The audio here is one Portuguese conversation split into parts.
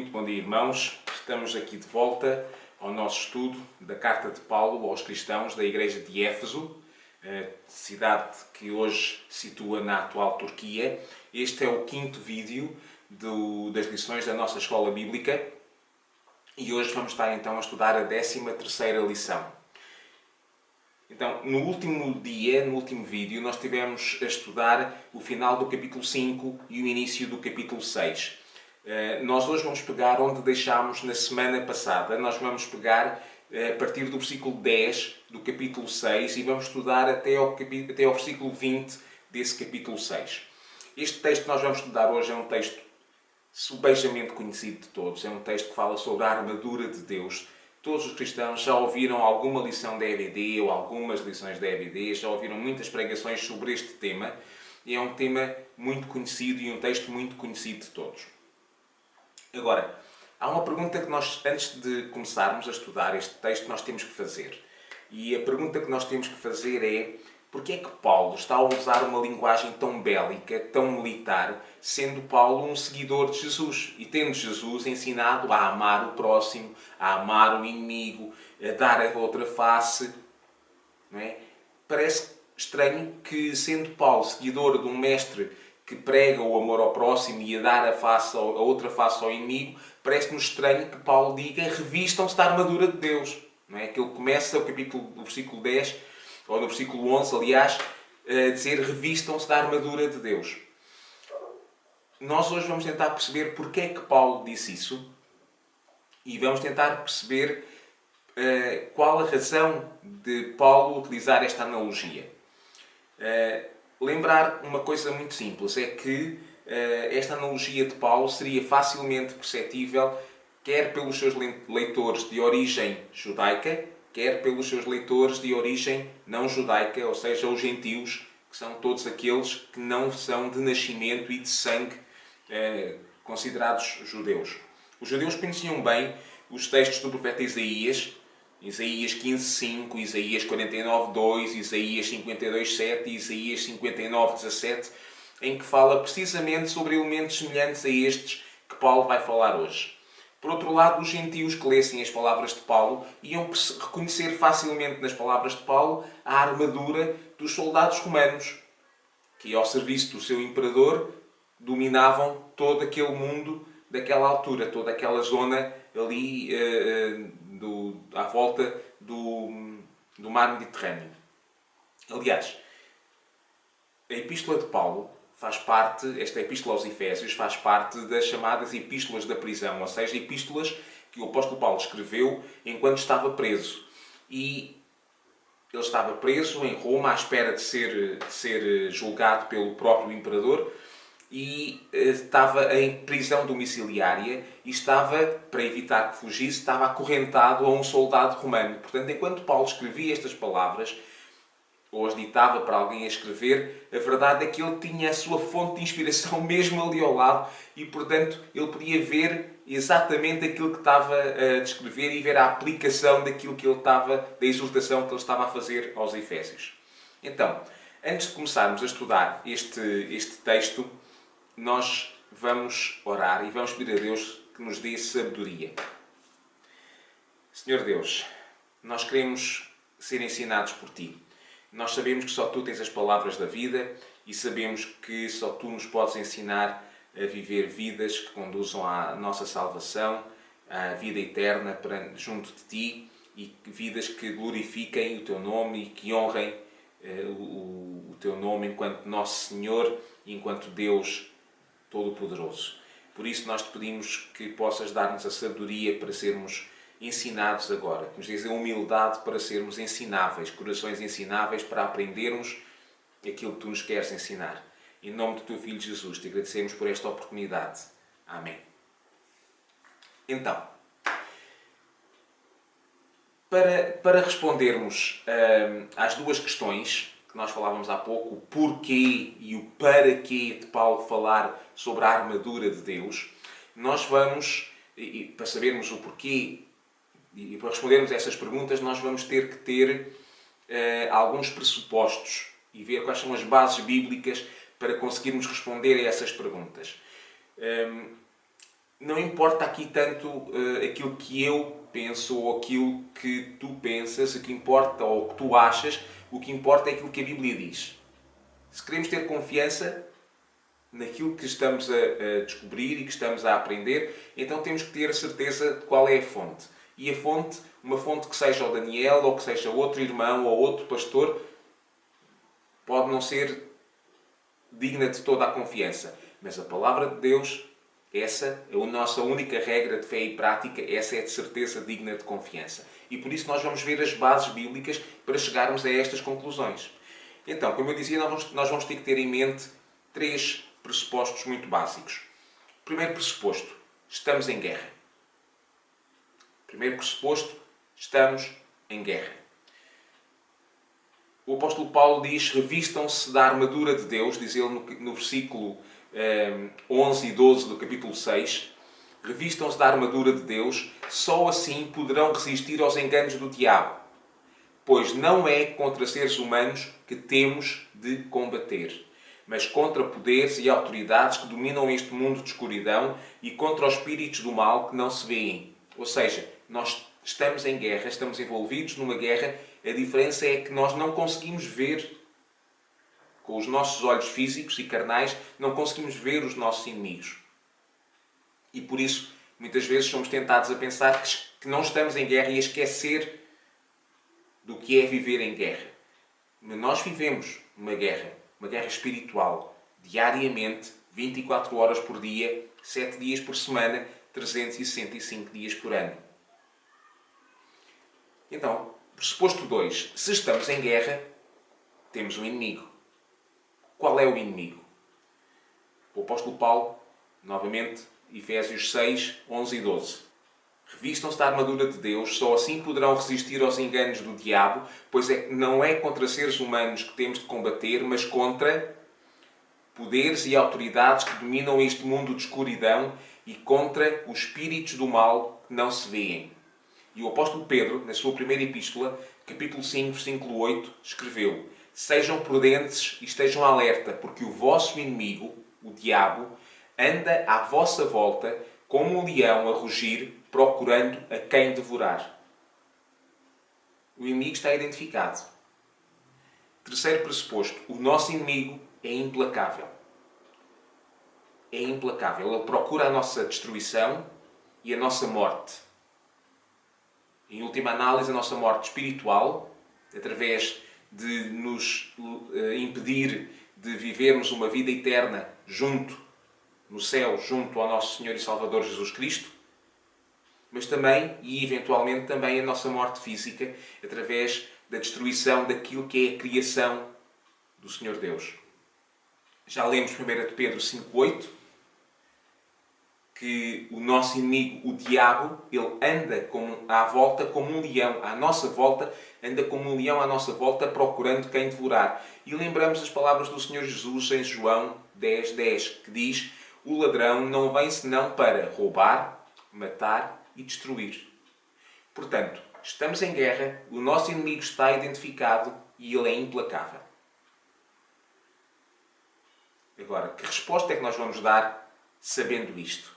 Muito bom dia, irmãos. Estamos aqui de volta ao nosso estudo da Carta de Paulo aos cristãos da Igreja de Éfeso, cidade que hoje se situa na atual Turquia. Este é o quinto vídeo das lições da nossa escola bíblica e hoje vamos estar então a estudar a 13ª lição. Então, no último vídeo, nós estivemos a estudar o final do capítulo 5 e o início do capítulo 6. Nós hoje vamos pegar onde deixámos na semana passada. Nós vamos pegar a partir do versículo 10 do capítulo 6 e vamos estudar até ao versículo 20 desse capítulo 6. Este texto que nós vamos estudar hoje é um texto subejamente conhecido de todos. É um texto que fala sobre a armadura de Deus. Todos os cristãos já ouviram alguma lição da EBD ou algumas lições da EBD, já ouviram muitas pregações sobre este tema. E é um tema muito conhecido e um texto muito conhecido de todos. Agora, há uma pergunta que nós, antes de começarmos a estudar este texto, nós temos que fazer. E a pergunta que nós temos que fazer é: porquê é que Paulo está a usar uma linguagem tão bélica, tão militar, sendo Paulo um seguidor de Jesus e tendo Jesus ensinado a amar o próximo, a amar o inimigo, a dar a outra face? Não é? Parece estranho que, sendo Paulo seguidor de um mestre que prega o amor ao próximo e a dar a outra face ao inimigo, parece-nos estranho que Paulo diga: revistam-se da armadura de Deus. Não é? Que ele começa o versículo 10, ou no versículo 11, aliás, a dizer: revistam-se da armadura de Deus. Nós hoje vamos tentar perceber porque é que Paulo disse isso e vamos tentar perceber qual a razão de Paulo utilizar esta analogia. Lembrar uma coisa muito simples, é que esta analogia de Paulo seria facilmente perceptível quer pelos seus leitores de origem judaica, quer pelos seus leitores de origem não judaica, ou seja, os gentios, que são todos aqueles que não são de nascimento e de sangue considerados judeus. Os judeus conheciam bem os textos do profeta Isaías 15:5, Isaías 49:2, Isaías 52:7 e Isaías 59:17, em que fala precisamente sobre elementos semelhantes a estes que Paulo vai falar hoje. Por outro lado, os gentios que lessem as palavras de Paulo iam reconhecer facilmente nas palavras de Paulo a armadura dos soldados romanos, que ao serviço do seu imperador dominavam todo aquele mundo daquela altura, toda aquela zona ali à volta do mar Mediterrâneo. Aliás, a Epístola de Paulo esta Epístola aos Efésios faz parte das chamadas Epístolas da prisão, ou seja, epístolas que o apóstolo Paulo escreveu enquanto estava preso. E ele estava preso em Roma à espera de ser julgado pelo próprio imperador e estava em prisão domiciliária e estava, para evitar que fugisse, estava acorrentado a um soldado romano. Portanto, enquanto Paulo escrevia estas palavras, ou as ditava para alguém a escrever, a verdade é que ele tinha a sua fonte de inspiração mesmo ali ao lado e, portanto, ele podia ver exatamente aquilo que estava a descrever e ver a aplicação da exortação que ele estava a fazer aos Efésios. Então, antes de começarmos a estudar este texto, nós vamos orar e vamos pedir a Deus que nos dê sabedoria. Senhor Deus, nós queremos ser ensinados por Ti. Nós sabemos que só Tu tens as palavras da vida e sabemos que só Tu nos podes ensinar a viver vidas que conduzam à nossa salvação, à vida eterna junto de Ti e vidas que glorifiquem o Teu nome e que honrem o Teu nome enquanto Nosso Senhor e enquanto Deus Todo-Poderoso. Por isso nós Te pedimos que possas dar-nos a sabedoria para sermos ensinados agora, que nos dês a humildade para sermos ensináveis, corações ensináveis para aprendermos aquilo que Tu nos queres ensinar. Em nome do Teu Filho Jesus, Te agradecemos por esta oportunidade. Amém. Então, para respondermos às duas questões que nós falávamos há pouco, o porquê e o para quê de Paulo falar sobre a armadura de Deus, nós vamos, para sabermos o porquê e para respondermos a essas perguntas, nós vamos ter que ter alguns pressupostos e ver quais são as bases bíblicas para conseguirmos responder a essas perguntas. não importa aqui tanto aquilo que eu penso ou aquilo que tu pensas, o que importa ou o que tu achas, o que importa é aquilo que a Bíblia diz. Se queremos ter confiança naquilo que estamos a descobrir e que estamos a aprender, então temos que ter a certeza de qual é a fonte. E a fonte, uma fonte que seja o Daniel, ou que seja outro irmão, ou outro pastor, pode não ser digna de toda a confiança. Mas a palavra de Deus, essa é a nossa única regra de fé e prática, essa é de certeza digna de confiança. E por isso nós vamos ver as bases bíblicas para chegarmos a estas conclusões. Então, como eu dizia, nós vamos ter que ter em mente três pressupostos muito básicos. Primeiro pressuposto, estamos em guerra. Primeiro pressuposto, estamos em guerra. O apóstolo Paulo diz, revistam-se da armadura de Deus, diz ele no versículo 11 e 12 do capítulo 6, revistam-se da armadura de Deus, só assim poderão resistir aos enganos do diabo, pois não é contra seres humanos que temos de combater, mas contra poderes e autoridades que dominam este mundo de escuridão e contra os espíritos do mal que não se veem. Ou seja, nós estamos em guerra, estamos envolvidos numa guerra, a diferença é que nós não conseguimos ver, com os nossos olhos físicos e carnais, não conseguimos ver os nossos inimigos. E por isso, muitas vezes somos tentados a pensar que não estamos em guerra e a esquecer do que é viver em guerra. Mas nós vivemos uma guerra espiritual, diariamente, 24 horas por dia, 7 dias por semana, 365 dias por ano. Então, pressuposto 2. Se estamos em guerra, temos um inimigo. Qual é o inimigo? O apóstolo Paulo, novamente, Efésios 6, 11 e 12. Revistam-se da armadura de Deus, só assim poderão resistir aos enganos do diabo, pois não é contra seres humanos que temos de combater, mas contra poderes e autoridades que dominam este mundo de escuridão e contra os espíritos do mal que não se veem. E o apóstolo Pedro, na sua primeira epístola, capítulo 5, versículo 8, escreveu: sejam prudentes e estejam alerta, porque o vosso inimigo, o diabo, anda à vossa volta como um leão a rugir, procurando a quem devorar. O inimigo está identificado. Terceiro pressuposto, o nosso inimigo é implacável. É implacável. Ele procura a nossa destruição e a nossa morte. Em última análise, a nossa morte espiritual, através de nos impedir de vivermos uma vida eterna no céu, junto ao nosso Senhor e Salvador Jesus Cristo, mas também, e eventualmente também, a nossa morte física, através da destruição daquilo que é a criação do Senhor Deus. Já lemos 1 de Pedro 5,8, que o nosso inimigo, o diabo, ele anda à volta como um leão, à nossa volta, anda como um leão à nossa volta, procurando quem devorar. E lembramos as palavras do Senhor Jesus em João 10:10, que diz: o ladrão não vem senão para roubar, matar e destruir. Portanto, estamos em guerra, o nosso inimigo está identificado e ele é implacável. Agora, que resposta é que nós vamos dar sabendo isto?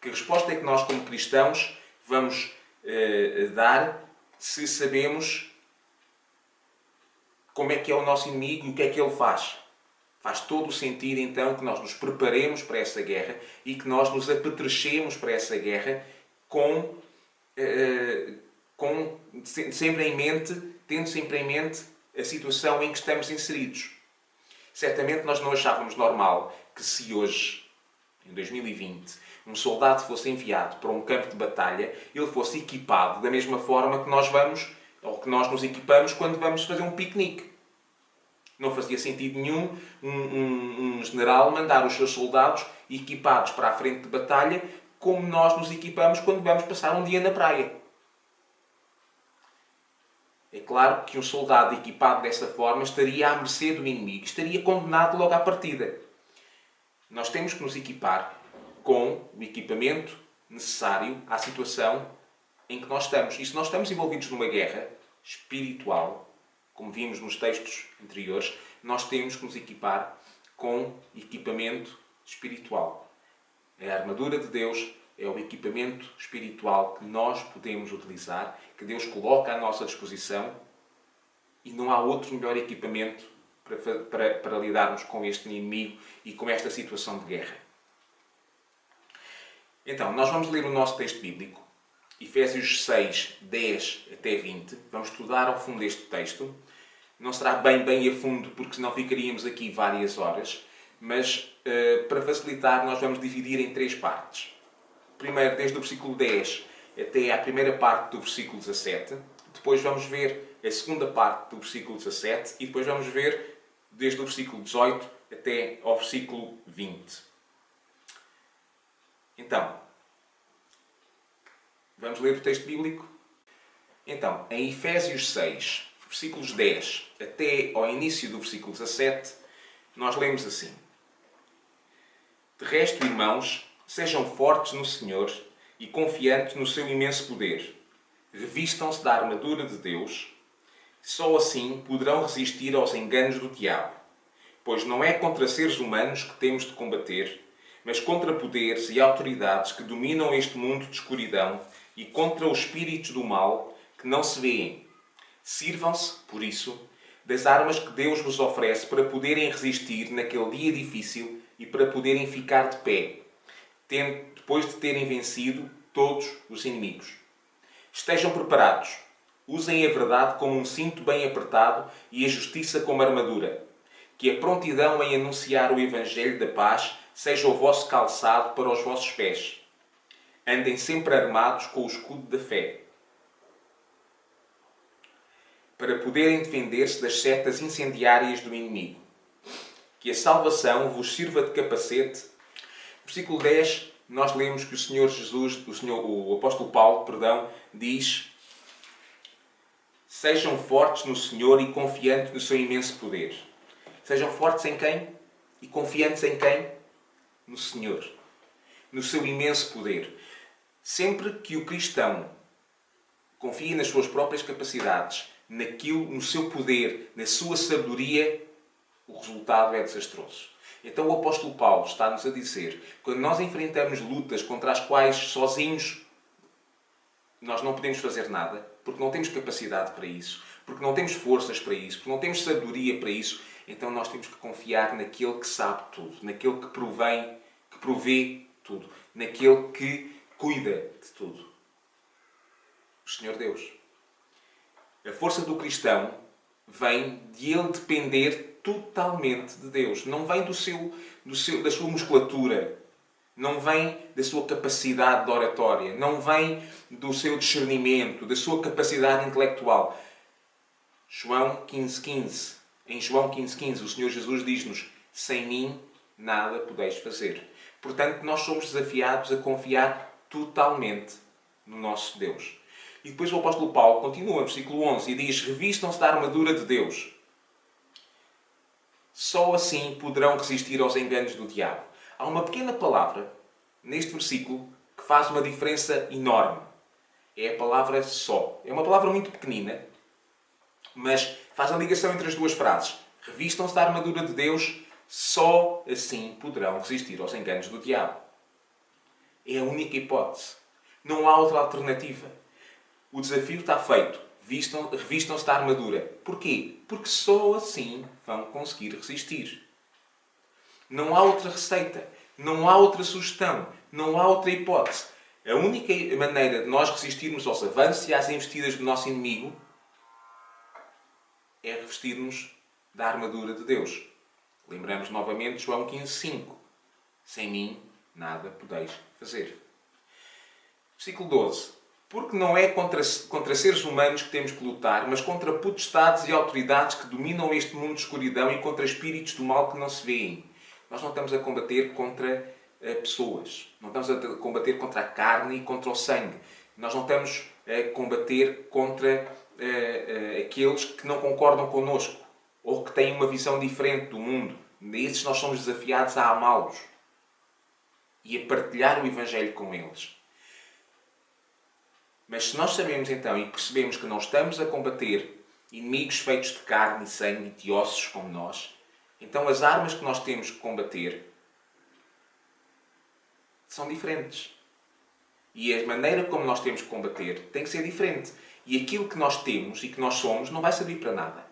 Que resposta é que nós, como cristãos, vamos dar se sabemos como é que é o nosso inimigo e o que é que ele faz? Faz todo o sentido, então, que nós nos preparemos para essa guerra e que nós nos apetrechemos para essa guerra tendo sempre em mente a situação em que estamos inseridos. Certamente nós não achávamos normal que se hoje, em 2020, um soldado fosse enviado para um campo de batalha, ele fosse equipado da mesma forma que nós nos equipamos quando vamos fazer um piquenique. Não fazia sentido nenhum um general mandar os seus soldados equipados para a frente de batalha como nós nos equipamos quando vamos passar um dia na praia. É claro que um soldado equipado dessa forma estaria à mercê do inimigo, estaria condenado logo à partida. Nós temos que nos equipar com o equipamento necessário à situação em que nós estamos. E se nós estamos envolvidos numa guerra espiritual, como vimos nos textos anteriores, nós temos que nos equipar com equipamento espiritual. A armadura de Deus é o equipamento espiritual que nós podemos utilizar, que Deus coloca à nossa disposição, e não há outro melhor equipamento para lidarmos com este inimigo e com esta situação de guerra. Então, nós vamos ler o nosso texto bíblico, Efésios 6, 10 até 20. Vamos estudar ao fundo este texto. Não será bem a fundo, porque senão ficaríamos aqui várias horas, mas para facilitar, nós vamos dividir em 3 partes. Primeiro, desde o versículo 10 até à primeira parte do versículo 17. Depois vamos ver a segunda parte do versículo 17 e depois vamos ver desde o versículo 18 até ao versículo 20. Então, vamos ler o texto bíblico? Então, em Efésios 6, versículos 10 até ao início do versículo 17, nós lemos assim: De resto, irmãos, sejam fortes no Senhor e confiantes no seu imenso poder. Revistam-se da armadura de Deus. Só assim poderão resistir aos enganos do diabo. Pois não é contra seres humanos que temos de combater, mas contra poderes e autoridades que dominam este mundo de escuridão e contra os espíritos do mal que não se veem. Sirvam-se, por isso, das armas que Deus vos oferece para poderem resistir naquele dia difícil e para poderem ficar de pé, depois de terem vencido todos os inimigos. Estejam preparados. Usem a verdade como um cinto bem apertado e a justiça como armadura. Que a prontidão em anunciar o Evangelho da paz seja o vosso calçado para os vossos pés. Andem sempre armados com o escudo da fé, para poderem defender-se das setas incendiárias do inimigo. Que a salvação vos sirva de capacete. Versículo 10, nós lemos que o apóstolo Paulo, diz: Sejam fortes no Senhor e confiantes no seu imenso poder. Sejam fortes em quem? E confiantes em quem? No Senhor. No seu imenso poder. Sempre que o cristão confia nas suas próprias capacidades, no seu poder, na sua sabedoria, o resultado é desastroso. Então o apóstolo Paulo está-nos a dizer, quando nós enfrentamos lutas contra as quais sozinhos nós não podemos fazer nada, porque não temos capacidade para isso, porque não temos forças para isso, porque não temos sabedoria para isso, então nós temos que confiar naquele que sabe tudo, naquele que provê tudo, naquele que cuida de tudo. O Senhor Deus. A força do cristão vem de ele depender totalmente de Deus. Não vem da sua musculatura. Não vem da sua capacidade de oratória. Não vem do seu discernimento, da sua capacidade intelectual. João 15:15. Em João 15:15, o Senhor Jesus diz-nos: sem mim nada podeis fazer. Portanto, nós somos desafiados a confiar totalmente no nosso Deus. E depois o apóstolo Paulo continua no versículo 11 e diz: revistam-se da armadura de Deus. Só assim poderão resistir aos enganos do diabo. Há uma pequena palavra neste versículo que faz uma diferença enorme. É a palavra só. É uma palavra muito pequenina, mas faz a ligação entre as duas frases. Revistam-se da armadura de Deus, só assim poderão resistir aos enganos do diabo. É a única hipótese. Não há outra alternativa. O desafio está feito. Revistam-se da armadura. Porquê? Porque só assim vão conseguir resistir. Não há outra receita. Não há outra sugestão. Não há outra hipótese. A única maneira de nós resistirmos aos avanços e às investidas do nosso inimigo é revestir-nos da armadura de Deus. Lembramos novamente João 15:5. Sem mim nada podeis fazer. Versículo 12. Porque não é contra seres humanos que temos que lutar, mas contra potestades e autoridades que dominam este mundo de escuridão e contra espíritos do mal que não se veem. Nós não estamos a combater contra pessoas. Não estamos a combater contra a carne e contra o sangue. Nós não estamos a combater contra aqueles que não concordam connosco ou que têm uma visão diferente do mundo. Esses nós somos desafiados a amá-los e a partilhar o Evangelho com eles. Mas se nós sabemos então e percebemos que não estamos a combater inimigos feitos de carne e sangue e de ossos como nós, então as armas que nós temos que combater são diferentes. E a maneira como nós temos que combater tem que ser diferente. E aquilo que nós temos e que nós somos não vai servir para nada.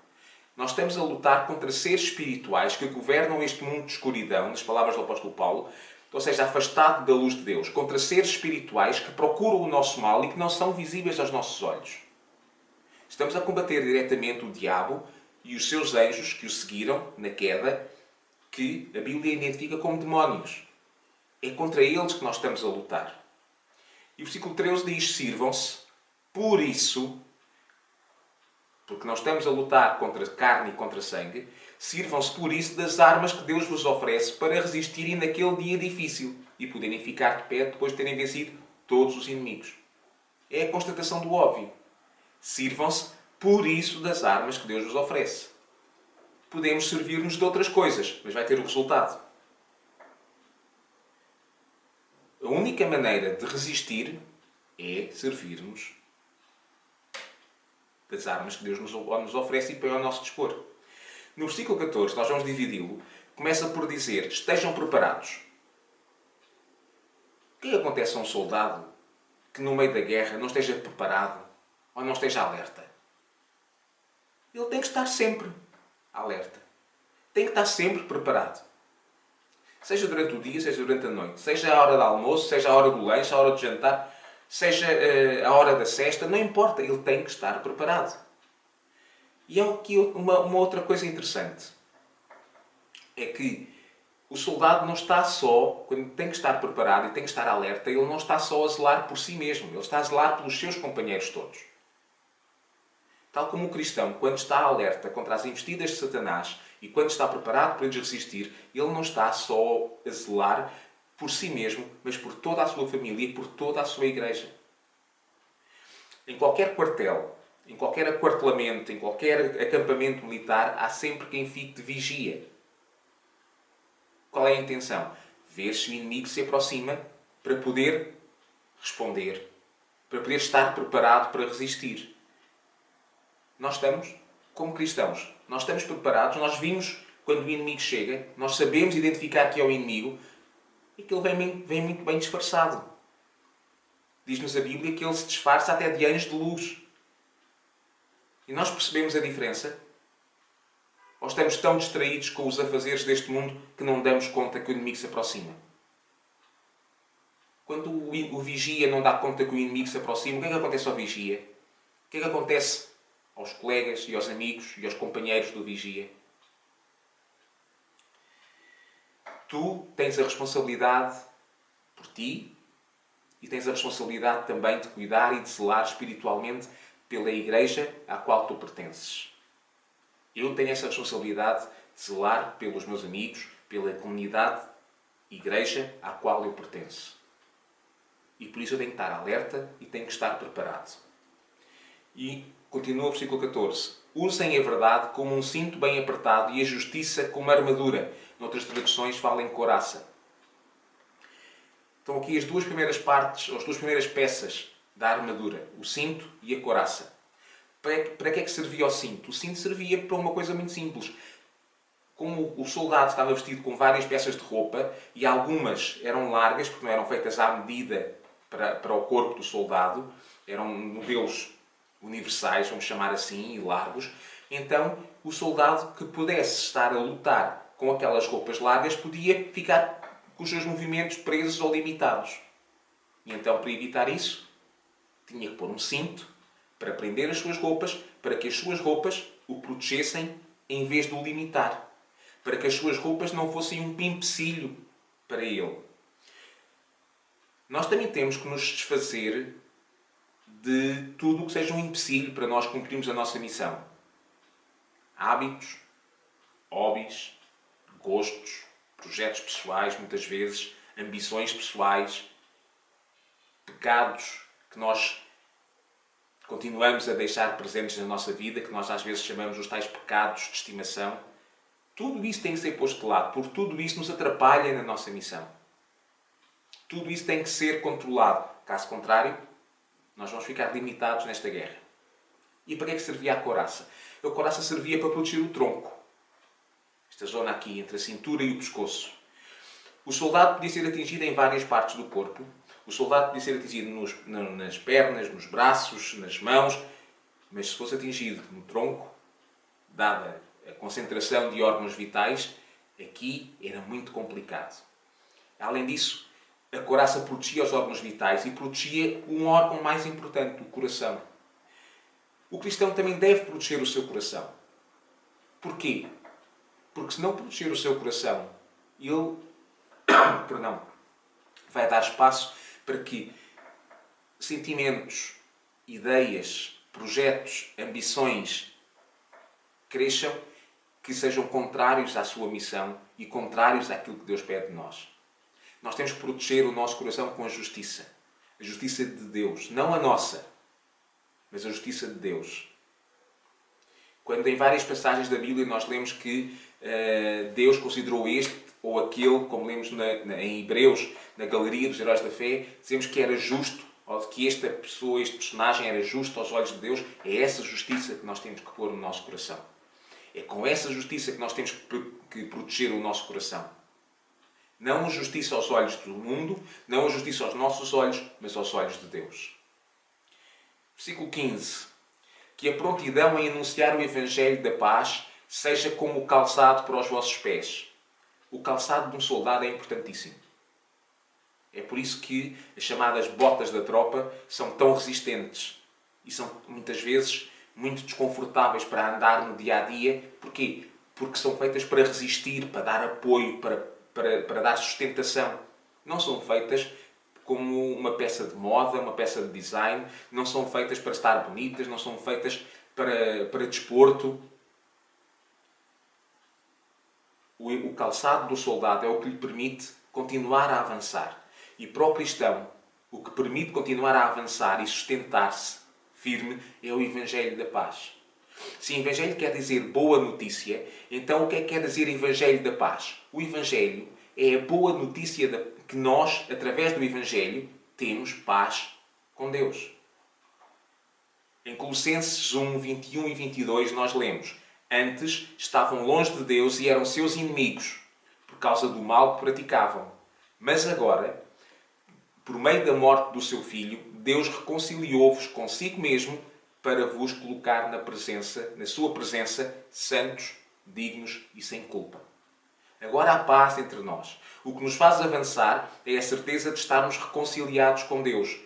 Nós estamos a lutar contra seres espirituais que governam este mundo de escuridão, nas palavras do apóstolo Paulo, ou seja, afastado da luz de Deus, contra seres espirituais que procuram o nosso mal e que não são visíveis aos nossos olhos. Estamos a combater diretamente o diabo e os seus anjos que o seguiram na queda, que a Bíblia identifica como demónios. É contra eles que nós estamos a lutar. E o versículo 13 diz: sirvam-se, por isso, porque nós estamos a lutar contra carne e contra sangue, sirvam-se por isso das armas que Deus vos oferece para resistirem naquele dia difícil e poderem ficar de pé depois de terem vencido todos os inimigos. É a constatação do óbvio. Sirvam-se por isso das armas que Deus vos oferece. Podemos servir-nos de outras coisas, mas vai ter o resultado. A única maneira de resistir é servir-nos das armas que Deus nos oferece e põe ao nosso dispor. No versículo 14, nós vamos dividi-lo, começa por dizer: estejam preparados. O que acontece a um soldado que no meio da guerra não esteja preparado ou não esteja alerta? Ele tem que estar sempre alerta. Tem que estar sempre preparado. Seja durante o dia, seja durante a noite. Seja a hora do almoço, seja a hora do lanche, a hora do jantar, seja a hora da sesta, não importa. Ele tem que estar preparado. E há aqui uma outra coisa interessante. É que o soldado não está só, quando tem que estar preparado e tem que estar alerta, ele não está só a zelar por si mesmo. Ele está a zelar pelos seus companheiros todos. Tal como o cristão, quando está alerta contra as investidas de Satanás e quando está preparado para lhes resistir, ele não está só a zelar por si mesmo, mas por toda a sua família e por toda a sua igreja. Em qualquer quartel, em qualquer aquartelamento, em qualquer acampamento militar, há sempre quem fique de vigia. Qual é a intenção? Ver se o inimigo se aproxima para poder responder, para poder estar preparado para resistir. Nós estamos, como cristãos, nós estamos preparados, nós vimos quando o inimigo chega, nós sabemos identificar que é o inimigo e que ele vem muito bem disfarçado. Diz-nos a Bíblia que ele se disfarça até de anjos de luz. E nós percebemos a diferença? Ou estamos tão distraídos com os afazeres deste mundo que não damos conta que o inimigo se aproxima? Quando o vigia não dá conta que o inimigo se aproxima, o que é que acontece ao vigia? O que é que acontece aos colegas e aos amigos e aos companheiros do vigia? Tu tens a responsabilidade por ti e tens a responsabilidade também de cuidar e de zelar espiritualmente pela igreja à qual tu pertences. Eu tenho essa responsabilidade de zelar pelos meus amigos, pela comunidade, igreja à qual eu pertenço. E por isso eu tenho que estar alerta e tenho que estar preparado. E continua o versículo 14. Usem a verdade como um cinto bem apertado e a justiça como armadura. Noutras traduções falam em couraça. Estão aqui as duas primeiras partes, as duas primeiras peças da armadura. O cinto e a couraça. Para que é que servia o cinto? O cinto servia para uma coisa muito simples. Como o soldado estava vestido com várias peças de roupa e algumas eram largas, porque não eram feitas à medida para o corpo do soldado, eram modelos universais, vamos chamar assim, e largos, então o soldado que pudesse estar a lutar com aquelas roupas largas podia ficar com os seus movimentos presos ou limitados. E então, para evitar isso, tinha que pôr um cinto para prender as suas roupas, para que as suas roupas o protegessem em vez de o limitar. Para que as suas roupas não fossem um empecilho para ele. Nós também temos que nos desfazer de tudo o que seja um empecilho para nós cumprirmos a nossa missão. Hábitos, hobbies, gostos, projetos pessoais, muitas vezes, ambições pessoais, pecados que nós continuamos a deixar presentes na nossa vida, que nós às vezes chamamos os tais pecados de estimação. Tudo isso tem que ser posto de lado, porque tudo isso nos atrapalha na nossa missão. Tudo isso tem que ser controlado. Caso contrário, nós vamos ficar limitados nesta guerra. E para que é que servia a couraça? A couraça servia para proteger o tronco. Esta zona aqui, entre a cintura e o pescoço. O soldado podia ser atingido em várias partes do corpo. O soldado podia ser atingido nas pernas, nos braços, nas mãos. Mas se fosse atingido no tronco, dada a concentração de órgãos vitais, aqui era muito complicado. Além disso, a couraça protegia os órgãos vitais e protegia um órgão mais importante, o coração. O cristão também deve proteger o seu coração. Porquê? Porque se não proteger o seu coração, ele vai dar espaço para que sentimentos, ideias, projetos, ambições cresçam que sejam contrários à sua missão e contrários àquilo que Deus pede de nós. Nós temos que proteger o nosso coração com a justiça. A justiça de Deus. Não a nossa, mas a justiça de Deus. Quando em várias passagens da Bíblia nós lemos que Deus considerou este ou aquele, como lemos em Hebreus, na galeria dos heróis da fé, dizemos que era justo, ou que esta pessoa, este personagem era justo aos olhos de Deus. É essa justiça que nós temos que pôr no nosso coração. É com essa justiça que nós temos que proteger o nosso coração. Não a justiça aos olhos do mundo, não a justiça aos nossos olhos, mas aos olhos de Deus. Versículo 15. Que a prontidão em anunciar o Evangelho da paz seja como o calçado para os vossos pés. O calçado de um soldado é importantíssimo. É por isso que as chamadas botas da tropa são tão resistentes e são muitas vezes muito desconfortáveis para andar no dia a dia. Porquê? Porque são feitas para resistir, para dar apoio, para dar sustentação. Não são feitas como uma peça de moda, uma peça de design. Não são feitas para estar bonitas, não são feitas para desporto. O calçado do soldado é o que lhe permite continuar a avançar. E para o cristão, o que permite continuar a avançar e sustentar-se firme é o Evangelho da paz. Se Evangelho quer dizer boa notícia, então o que é que quer dizer Evangelho da paz? O Evangelho é a boa notícia que nós, através do Evangelho, temos paz com Deus. Em Colossenses 1, 21 e 22 nós lemos: antes estavam longe de Deus e eram seus inimigos, por causa do mal que praticavam. Mas agora, por meio da morte do seu Filho, Deus reconciliou-vos consigo mesmo para vos colocar na sua presença, santos, dignos e sem culpa. Agora há paz entre nós. O que nos faz avançar é a certeza de estarmos reconciliados com Deus,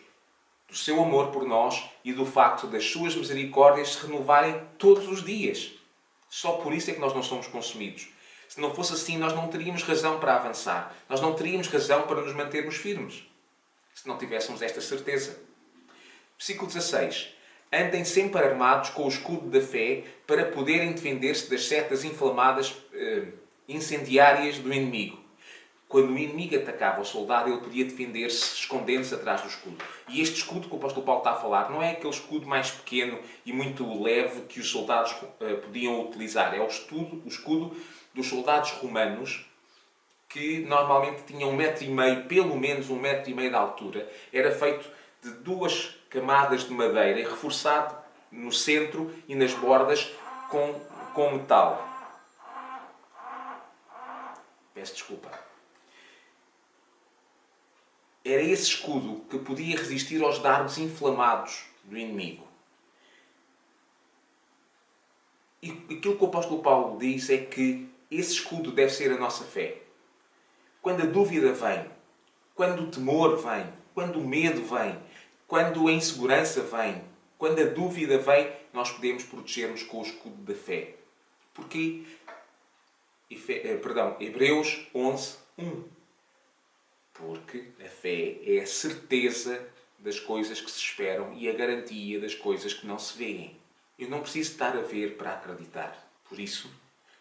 do seu amor por nós e do facto das suas misericórdias se renovarem todos os dias. Só por isso é que nós não somos consumidos. Se não fosse assim, nós não teríamos razão para avançar. Nós não teríamos razão para nos mantermos firmes, se não tivéssemos esta certeza. Versículo 16. Andem sempre armados com o escudo da fé para poderem defender-se das setas inflamadas, incendiárias do inimigo. Quando o inimigo atacava o soldado, ele podia defender-se escondendo-se atrás do escudo. E este escudo que o apóstolo Paulo está a falar não é aquele escudo mais pequeno e muito leve que os soldados podiam utilizar. É o escudo dos soldados romanos, que normalmente tinham 1,5 m, pelo menos 1,5 m de altura. Era feito de 2 camadas de madeira e reforçado no centro e nas bordas com metal. Peço desculpa. Era esse escudo que podia resistir aos dardos inflamados do inimigo. E aquilo que o apóstolo Paulo diz é que esse escudo deve ser a nossa fé. Quando a dúvida vem, quando o temor vem, quando o medo vem, quando a insegurança vem, quando a dúvida vem, nós podemos proteger-nos com o escudo da fé. Porquê? Hebreus 11, 1. Porque a fé é a certeza das coisas que se esperam e a garantia das coisas que não se veem. Eu não preciso estar a ver para acreditar. Por isso,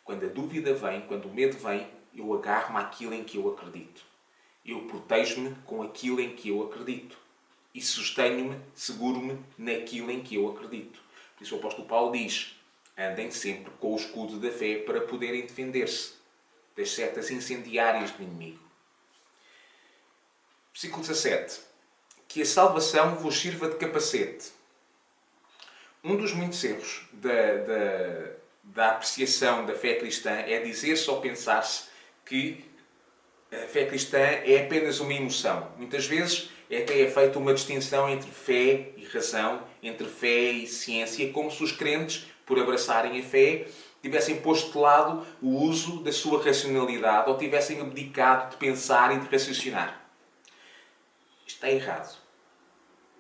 quando a dúvida vem, quando o medo vem, eu agarro-me àquilo em que eu acredito. Eu protejo-me com aquilo em que eu acredito. E sustenho-me, seguro-me naquilo em que eu acredito. Por isso o apóstolo Paulo diz: andem sempre com o escudo da fé para poderem defender-se das setas incendiárias do inimigo. Versículo 17. Que a salvação vos sirva de capacete. Um dos muitos erros da apreciação da fé cristã é dizer-se ou pensar-se que a fé cristã é apenas uma emoção. Muitas vezes até é feita uma distinção entre fé e razão, entre fé e ciência, como se os crentes, por abraçarem a fé, tivessem posto de lado o uso da sua racionalidade ou tivessem abdicado de pensar e de raciocinar. Isto está errado.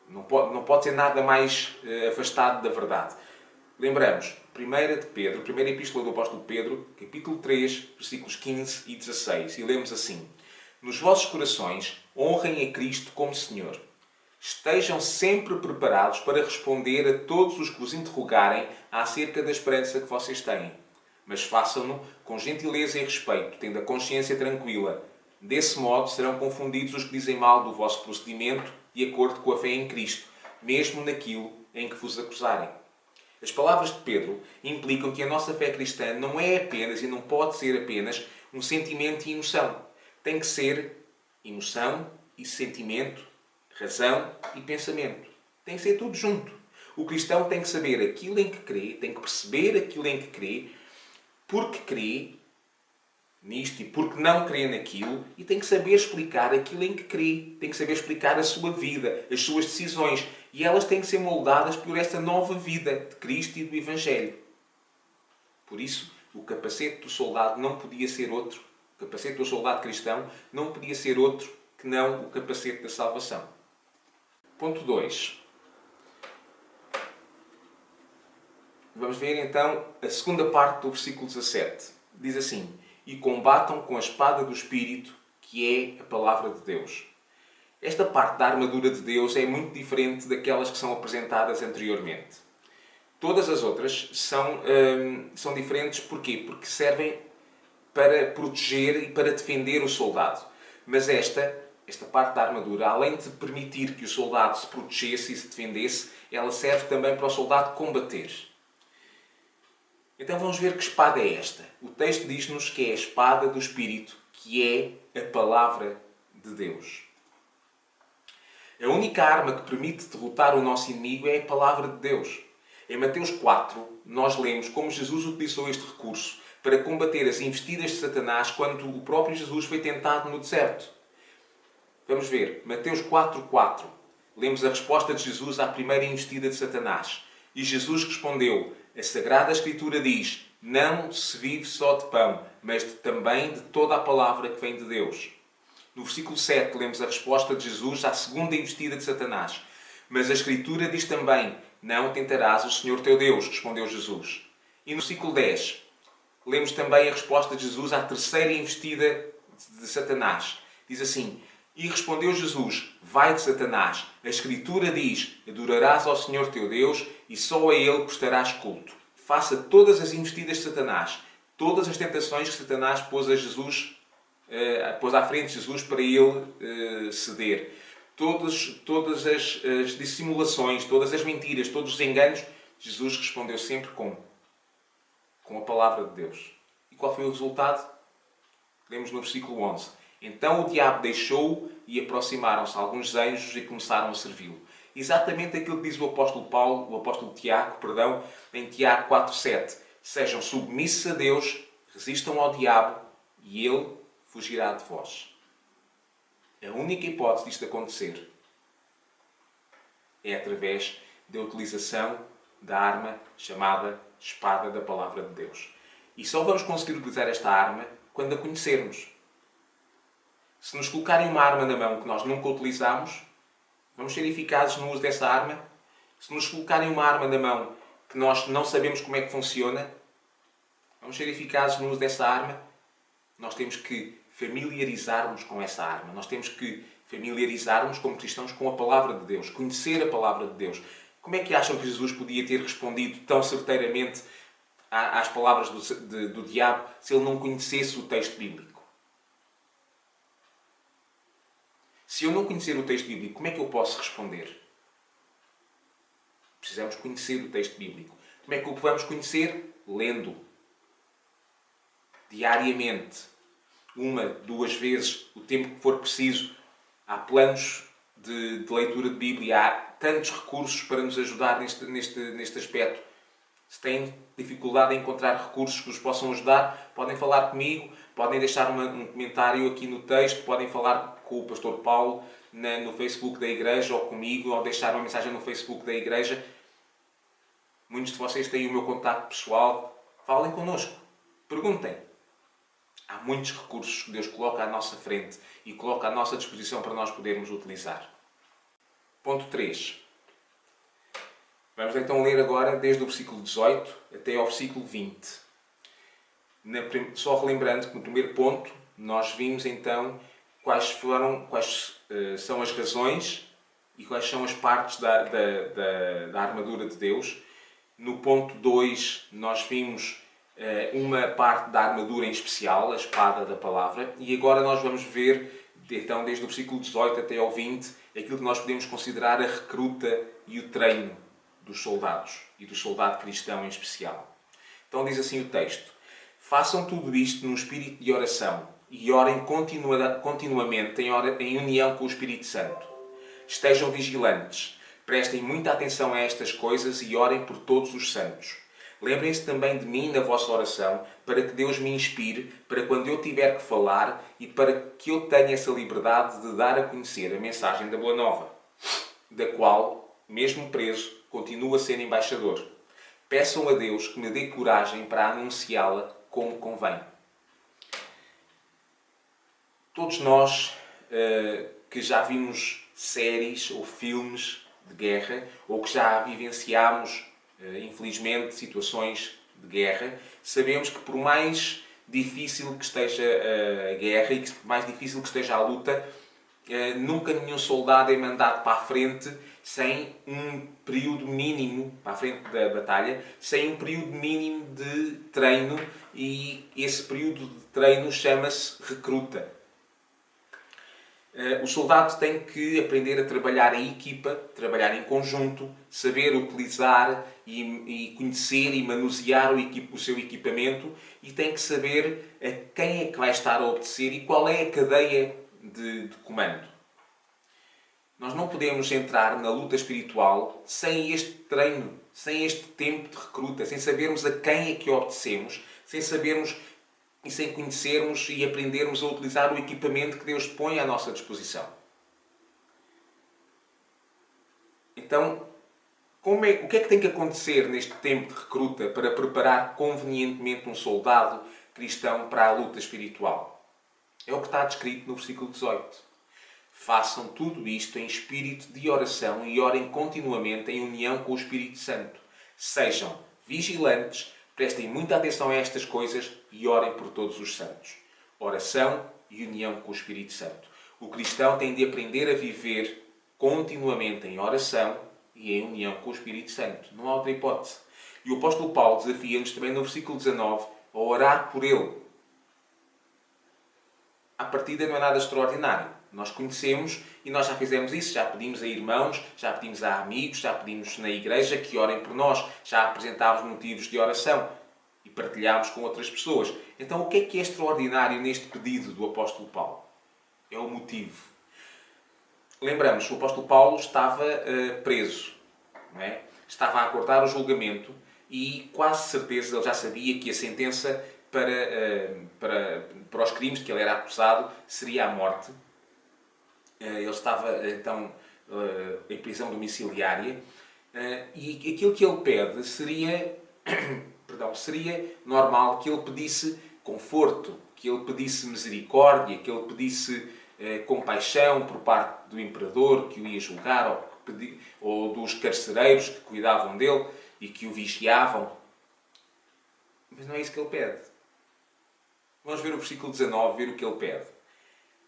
Não pode ser nada mais afastado da verdade. Lembramos, 1 de Pedro, primeira epístola do apóstolo Pedro, capítulo 3, versículos 15 e 16. E lemos assim: Nos vossos corações honrem a Cristo como Senhor. Estejam sempre preparados para responder a todos os que vos interrogarem acerca da esperança que vocês têm. Mas façam-no com gentileza e respeito, tendo a consciência tranquila. Desse modo serão confundidos os que dizem mal do vosso procedimento de acordo com a fé em Cristo, mesmo naquilo em que vos acusarem. As palavras de Pedro implicam que a nossa fé cristã não é apenas e não pode ser apenas um sentimento e emoção. Tem que ser emoção e sentimento, razão e pensamento. Tem que ser tudo junto. O cristão tem que saber aquilo em que crê, tem que perceber aquilo em que crê, porque crê nisto e porque não crê naquilo, e tem que saber explicar aquilo em que crê. Tem que saber explicar a sua vida, as suas decisões. E elas têm que ser moldadas por esta nova vida de Cristo e do Evangelho. Por isso, o capacete do soldado não podia ser outro. O capacete do soldado cristão não podia ser outro que não o capacete da salvação. Ponto 2. Vamos ver então a segunda parte do versículo 17. Diz assim: E combatam com a espada do Espírito, que é a palavra de Deus. Esta parte da armadura de Deus é muito diferente daquelas que são apresentadas anteriormente. Todas as outras são diferentes. Porquê? Porque servem para proteger e para defender o soldado. Mas esta parte da armadura, além de permitir que o soldado se protegesse e se defendesse, ela serve também para o soldado combater. Então vamos ver que espada é esta. O texto diz-nos que é a espada do Espírito, que é a palavra de Deus. A única arma que permite derrotar o nosso inimigo é a palavra de Deus. Em Mateus 4, nós lemos como Jesus utilizou este recurso para combater as investidas de Satanás quando o próprio Jesus foi tentado no deserto. Vamos ver, Mateus 4:4. Lemos a resposta de Jesus à primeira investida de Satanás. E Jesus respondeu: A Sagrada Escritura diz: Não se vive só de pão, mas também de toda a palavra que vem de Deus. No versículo 7 lemos a resposta de Jesus à segunda investida de Satanás. Mas a Escritura diz também: Não tentarás o Senhor teu Deus, respondeu Jesus. E no versículo 10 lemos também a resposta de Jesus à terceira investida de Satanás. Diz assim: E respondeu Jesus: Vai-te, Satanás, a Escritura diz: Adorarás ao Senhor teu Deus e só a Ele prestarás culto. Faça todas as investidas de Satanás, todas as tentações que Satanás pôs a Jesus, pôs à frente de Jesus para ele ceder. Todas as dissimulações, todas as mentiras, todos os enganos, Jesus respondeu sempre com a palavra de Deus. E qual foi o resultado? Lemos no versículo 11. Então o diabo deixou-o e aproximaram-se alguns anjos e começaram a servi-lo. Exatamente aquilo que diz o apóstolo Tiago, em Tiago 4:7. Sejam submissos a Deus, resistam ao diabo e ele fugirá de vós. A única hipótese disto acontecer é através da utilização da arma chamada espada da palavra de Deus. E só vamos conseguir utilizar esta arma quando a conhecermos. Se nos colocarem uma arma na mão que nós nunca utilizamos, vamos ser eficazes no uso dessa arma. Se nos colocarem uma arma na mão que nós não sabemos como é que funciona, vamos ser eficazes no uso dessa arma. Nós temos que familiarizarmos com essa arma. Nós temos que familiarizarmos como cristãos com a palavra de Deus, conhecer a palavra de Deus. Como é que acham que Jesus podia ter respondido tão certeiramente às palavras do diabo se ele não conhecesse o texto bíblico? Se eu não conhecer o texto bíblico, como é que eu posso responder? Precisamos conhecer o texto bíblico. Como é que o vamos conhecer? Lendo. Diariamente. 1, 2 vezes, o tempo que for preciso. Há planos de leitura de Bíblia. Há tantos recursos para nos ajudar neste aspecto. Se têm dificuldade em encontrar recursos que nos possam ajudar, podem falar comigo. podem deixar um comentário aqui no texto, podem falar com o pastor Paulo no Facebook da igreja ou comigo, ou deixar uma mensagem no Facebook da igreja. Muitos de vocês têm o meu contacto pessoal. Falem connosco. Perguntem. Há muitos recursos que Deus coloca à nossa frente e coloca à nossa disposição para nós podermos utilizar. Ponto 3. Vamos então ler agora desde o versículo 18 até ao versículo 20. Só relembrando que no primeiro ponto nós vimos então quais são as razões e quais são as partes da armadura de Deus. No ponto 2 nós vimos uma parte da armadura em especial, a espada da palavra, e agora nós vamos ver, então, desde o versículo 18 até ao 20, aquilo que nós podemos considerar a recruta e o treino dos soldados, e do soldado cristão em especial. Então diz assim o texto: façam tudo isto num espírito de oração, e orem continuamente em união com o Espírito Santo. Estejam vigilantes, prestem muita atenção a estas coisas e orem por todos os santos. Lembrem-se também de mim na vossa oração, para que Deus me inspire, para quando eu tiver que falar e para que eu tenha essa liberdade de dar a conhecer a mensagem da Boa Nova, da qual, mesmo preso, continuo a ser embaixador. Peçam a Deus que me dê coragem para anunciá-la como convém. Todos nós que já vimos séries ou filmes de guerra, ou que já vivenciámos, infelizmente, situações de guerra, sabemos que por mais difícil que esteja a guerra e que por mais difícil que esteja a luta, nunca nenhum soldado é mandado para a frente sem um período mínimo, para a frente da batalha, sem um período mínimo de treino, e esse período de treino chama-se recruta. O soldado tem que aprender a trabalhar em equipa, trabalhar em conjunto, saber utilizar e conhecer e manusear o seu equipamento, e tem que saber a quem é que vai estar a obedecer e qual é a cadeia de comando. Nós não podemos entrar na luta espiritual sem este treino, sem este tempo de recruta, sem sabermos a quem é que obedecemos, sem sabermos e sem conhecermos e aprendermos a utilizar o equipamento que Deus põe à nossa disposição. Então, o que é que tem que acontecer neste tempo de recruta para preparar convenientemente um soldado cristão para a luta espiritual? É o que está descrito no versículo 18. Façam tudo isto em espírito de oração e orem continuamente em união com o Espírito Santo. Sejam vigilantes, prestem muita atenção a estas coisas e orem por todos os santos. Oração e união com o Espírito Santo. O cristão tem de aprender a viver continuamente em oração e em união com o Espírito Santo. Não há outra hipótese. E o apóstolo Paulo desafia-nos também no versículo 19 a orar por ele. À partida não é nada extraordinário. Nós conhecemos e nós já fizemos isso, já pedimos a irmãos, já pedimos a amigos, já pedimos na igreja que orem por nós, já apresentámos motivos de oração e partilhámos com outras pessoas. Então o que é extraordinário neste pedido do apóstolo Paulo? É o motivo. Lembramos, o apóstolo Paulo estava preso, não é? Estava a aguardar o julgamento e quase certeza ele já sabia que a sentença para os crimes de que ele era acusado seria a morte. Ele estava então em prisão domiciliária e aquilo que ele pede seria normal que ele pedisse conforto, que ele pedisse misericórdia, que ele pedisse compaixão por parte do imperador que o ia julgar, ou dos carcereiros que cuidavam dele e que o vigiavam. Mas não é isso que ele pede. Vamos ver o versículo 19, ver o que ele pede.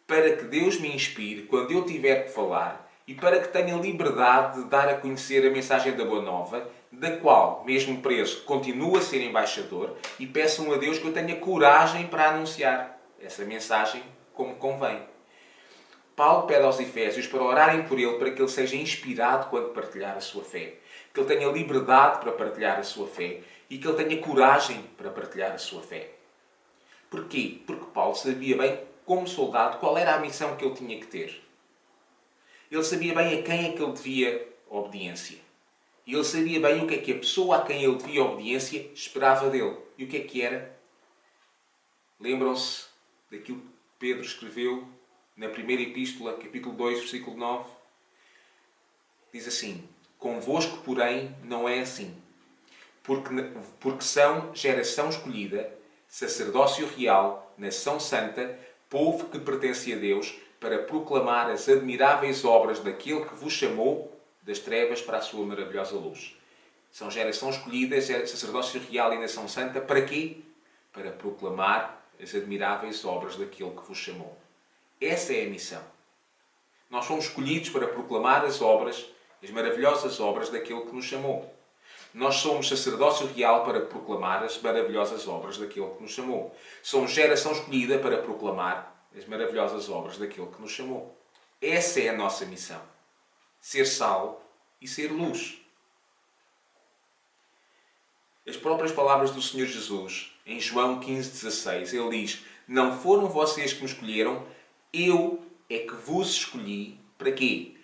Para que Deus me inspire quando eu tiver que falar e para que tenha liberdade de dar a conhecer a mensagem da Boa Nova, da qual, mesmo preso, continuo a ser embaixador, e peçam a Deus que eu tenha coragem para anunciar essa mensagem como convém. Paulo pede aos Efésios para orarem por ele, para que ele seja inspirado quando partilhar a sua fé, que ele tenha liberdade para partilhar a sua fé e que ele tenha coragem para partilhar a sua fé. Porquê? Porque Paulo sabia bem, como soldado, qual era a missão que ele tinha que ter. Ele sabia bem a quem é que ele devia obediência. E ele sabia bem o que a pessoa a quem ele devia obediência esperava dele. E o que era? Lembram-se daquilo que Pedro escreveu na primeira epístola, capítulo 2, versículo 9. Diz assim: convosco, porém, não é assim. Porque são geração escolhida, sacerdócio real, nação santa, povo que pertence a Deus, para proclamar as admiráveis obras daquele que vos chamou das trevas para a sua maravilhosa luz. São geração escolhida, sacerdócio real e nação santa, para quê? Para proclamar as admiráveis obras daquele que vos chamou. Essa é a missão. Nós fomos escolhidos para proclamar as obras, as maravilhosas obras daquele que nos chamou. Nós somos sacerdócio real para proclamar as maravilhosas obras daquele que nos chamou. Somos geração escolhida para proclamar as maravilhosas obras daquele que nos chamou. Essa é a nossa missão. Ser sal e ser luz. As próprias palavras do Senhor Jesus, em João 15,16, ele diz: não foram vocês que me escolheram, eu é que vos escolhi. Para quê?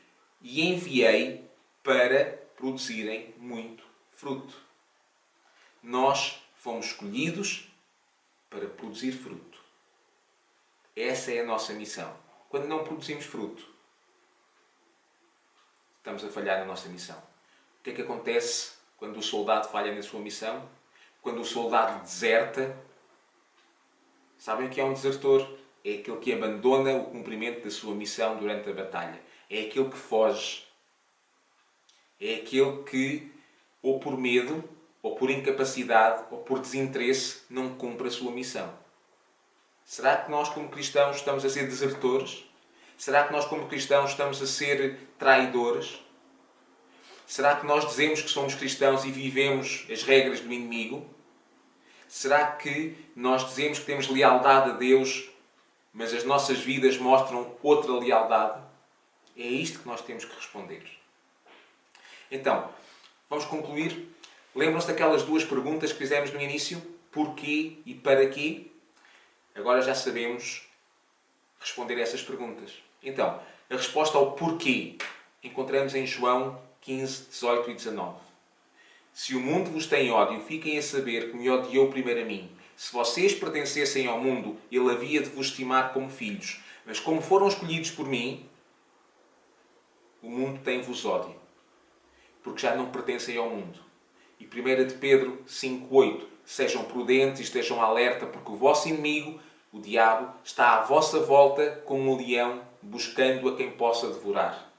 E enviei para produzirem muito fruto. Nós fomos escolhidos para produzir fruto. Essa é a nossa missão. Quando não produzimos fruto, estamos a falhar na nossa missão. O que é que acontece quando o soldado falha na sua missão? Quando o soldado deserta? Sabem o que é um desertor? É aquele que abandona o cumprimento da sua missão durante a batalha. É aquele que foge. É aquele que, ou por medo, ou por incapacidade, ou por desinteresse, não cumpre a sua missão. Será que nós, como cristãos, estamos a ser desertores? Será que nós, como cristãos, estamos a ser traidores? Será que nós dizemos que somos cristãos e vivemos as regras do inimigo? Será que nós dizemos que temos lealdade a Deus, mas as nossas vidas mostram outra lealdade? É isto que nós temos que responder. Então, vamos concluir. Lembram-se daquelas duas perguntas que fizemos no início? Porquê e para quê? Agora já sabemos responder a essas perguntas. Então, a resposta ao porquê encontramos em João 15, 18 e 19. Se o mundo vos tem ódio, fiquem a saber que me odiou primeiro a mim. Se vocês pertencessem ao mundo, ele havia de vos estimar como filhos. Mas como foram escolhidos por mim, o mundo tem-vos ódio, porque já não pertencem ao mundo. E 1 de Pedro 5,8: sejam prudentes e estejam alerta, porque o vosso inimigo, o diabo, está à vossa volta como um leão, buscando a quem possa devorar.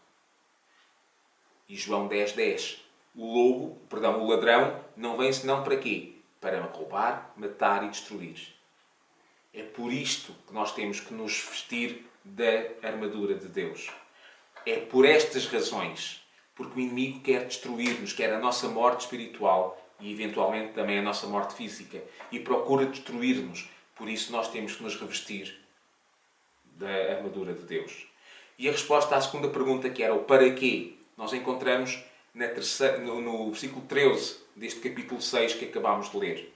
E João 10,10: o ladrão, não vem senão para quê? Para roubar, matar e destruir. É por isto que nós temos que nos vestir da armadura de Deus. É por estas razões. Porque o inimigo quer destruir-nos, quer a nossa morte espiritual e eventualmente também a nossa morte física. E procura destruir-nos. Por isso nós temos que nos revestir da armadura de Deus. E a resposta à segunda pergunta, que era o para quê, nós encontramos no versículo 13 deste capítulo 6 que acabámos de ler.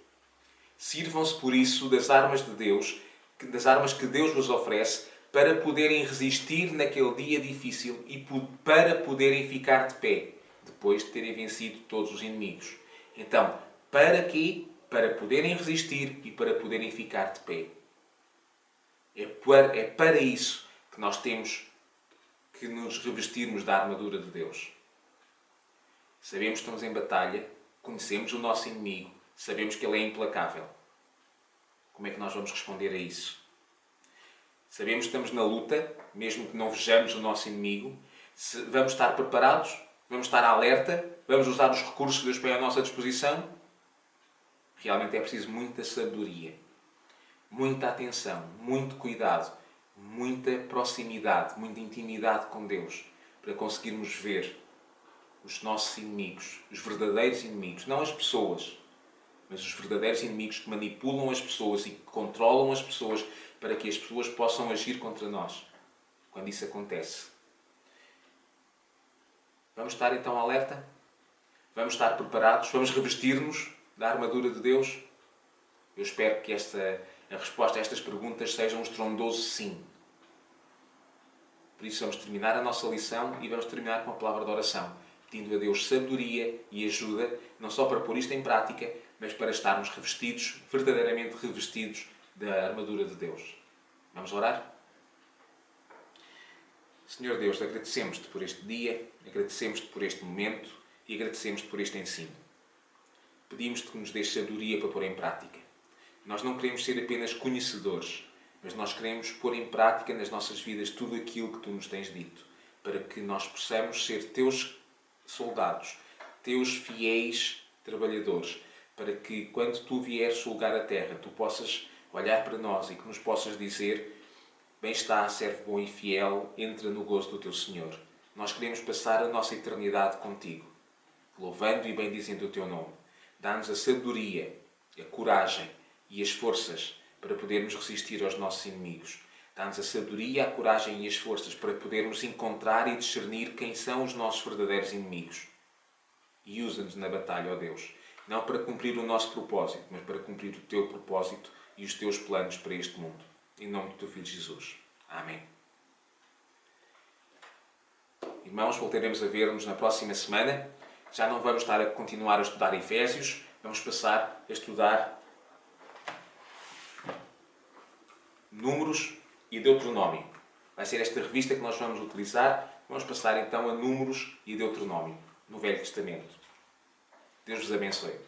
Sirvam-se por isso das armas de Deus, das armas que Deus vos oferece, para poderem resistir naquele dia difícil e para poderem ficar de pé, depois de terem vencido todos os inimigos. Então, para quê? Para poderem resistir e para poderem ficar de pé. É para isso que nós temos que nos revestirmos da armadura de Deus. Sabemos que estamos em batalha, conhecemos o nosso inimigo, sabemos que ele é implacável. Como é que nós vamos responder a isso? Sabemos que estamos na luta, mesmo que não vejamos o nosso inimigo. Vamos estar preparados? Vamos estar alerta? Vamos usar os recursos que Deus põe à nossa disposição? Realmente é preciso muita sabedoria, muita atenção, muito cuidado, muita proximidade, muita intimidade com Deus, para conseguirmos ver os nossos inimigos, os verdadeiros inimigos, não as pessoas, mas os verdadeiros inimigos que manipulam as pessoas e que controlam as pessoas para que as pessoas possam agir contra nós, quando isso acontece. Vamos estar então alerta? Vamos estar preparados? Vamos revestir-nos da armadura de Deus? Eu espero que a resposta a estas perguntas seja um estrondoso sim. Por isso vamos terminar a nossa lição e vamos terminar com a palavra de oração, pedindo a Deus sabedoria e ajuda, não só para pôr isto em prática, mas para estarmos revestidos, verdadeiramente revestidos da armadura de Deus. Vamos orar? Senhor Deus, agradecemos-te por este dia, agradecemos-te por este momento e agradecemos-te por este ensino. Pedimos-te que nos dês sabedoria para pôr em prática. Nós não queremos ser apenas conhecedores, mas nós queremos pôr em prática nas nossas vidas tudo aquilo que tu nos tens dito, para que nós possamos ser teus soldados, teus fiéis trabalhadores, para que quando tu vieres julgar a terra, tu possas olhar para nós e que nos possas dizer: bem está, servo bom e fiel, entra no gozo do teu Senhor. Nós queremos passar a nossa eternidade contigo, louvando e bendizendo o teu nome. Dá-nos a sabedoria, a coragem e as forças para podermos resistir aos nossos inimigos. Dá-nos a sabedoria, a coragem e as forças para podermos encontrar e discernir quem são os nossos verdadeiros inimigos. E usa-nos na batalha, ó Deus, não para cumprir o nosso propósito, mas para cumprir o teu propósito e os teus planos para este mundo. Em nome do teu Filho Jesus. Amém. Irmãos, voltaremos a ver-nos na próxima semana. Já não vamos estar a continuar a estudar Efésios, vamos passar a estudar Números e Deuteronômio. Vai ser esta revista que nós vamos utilizar. Vamos passar então a Números e Deuteronômio, no Velho Testamento. Deus vos abençoe.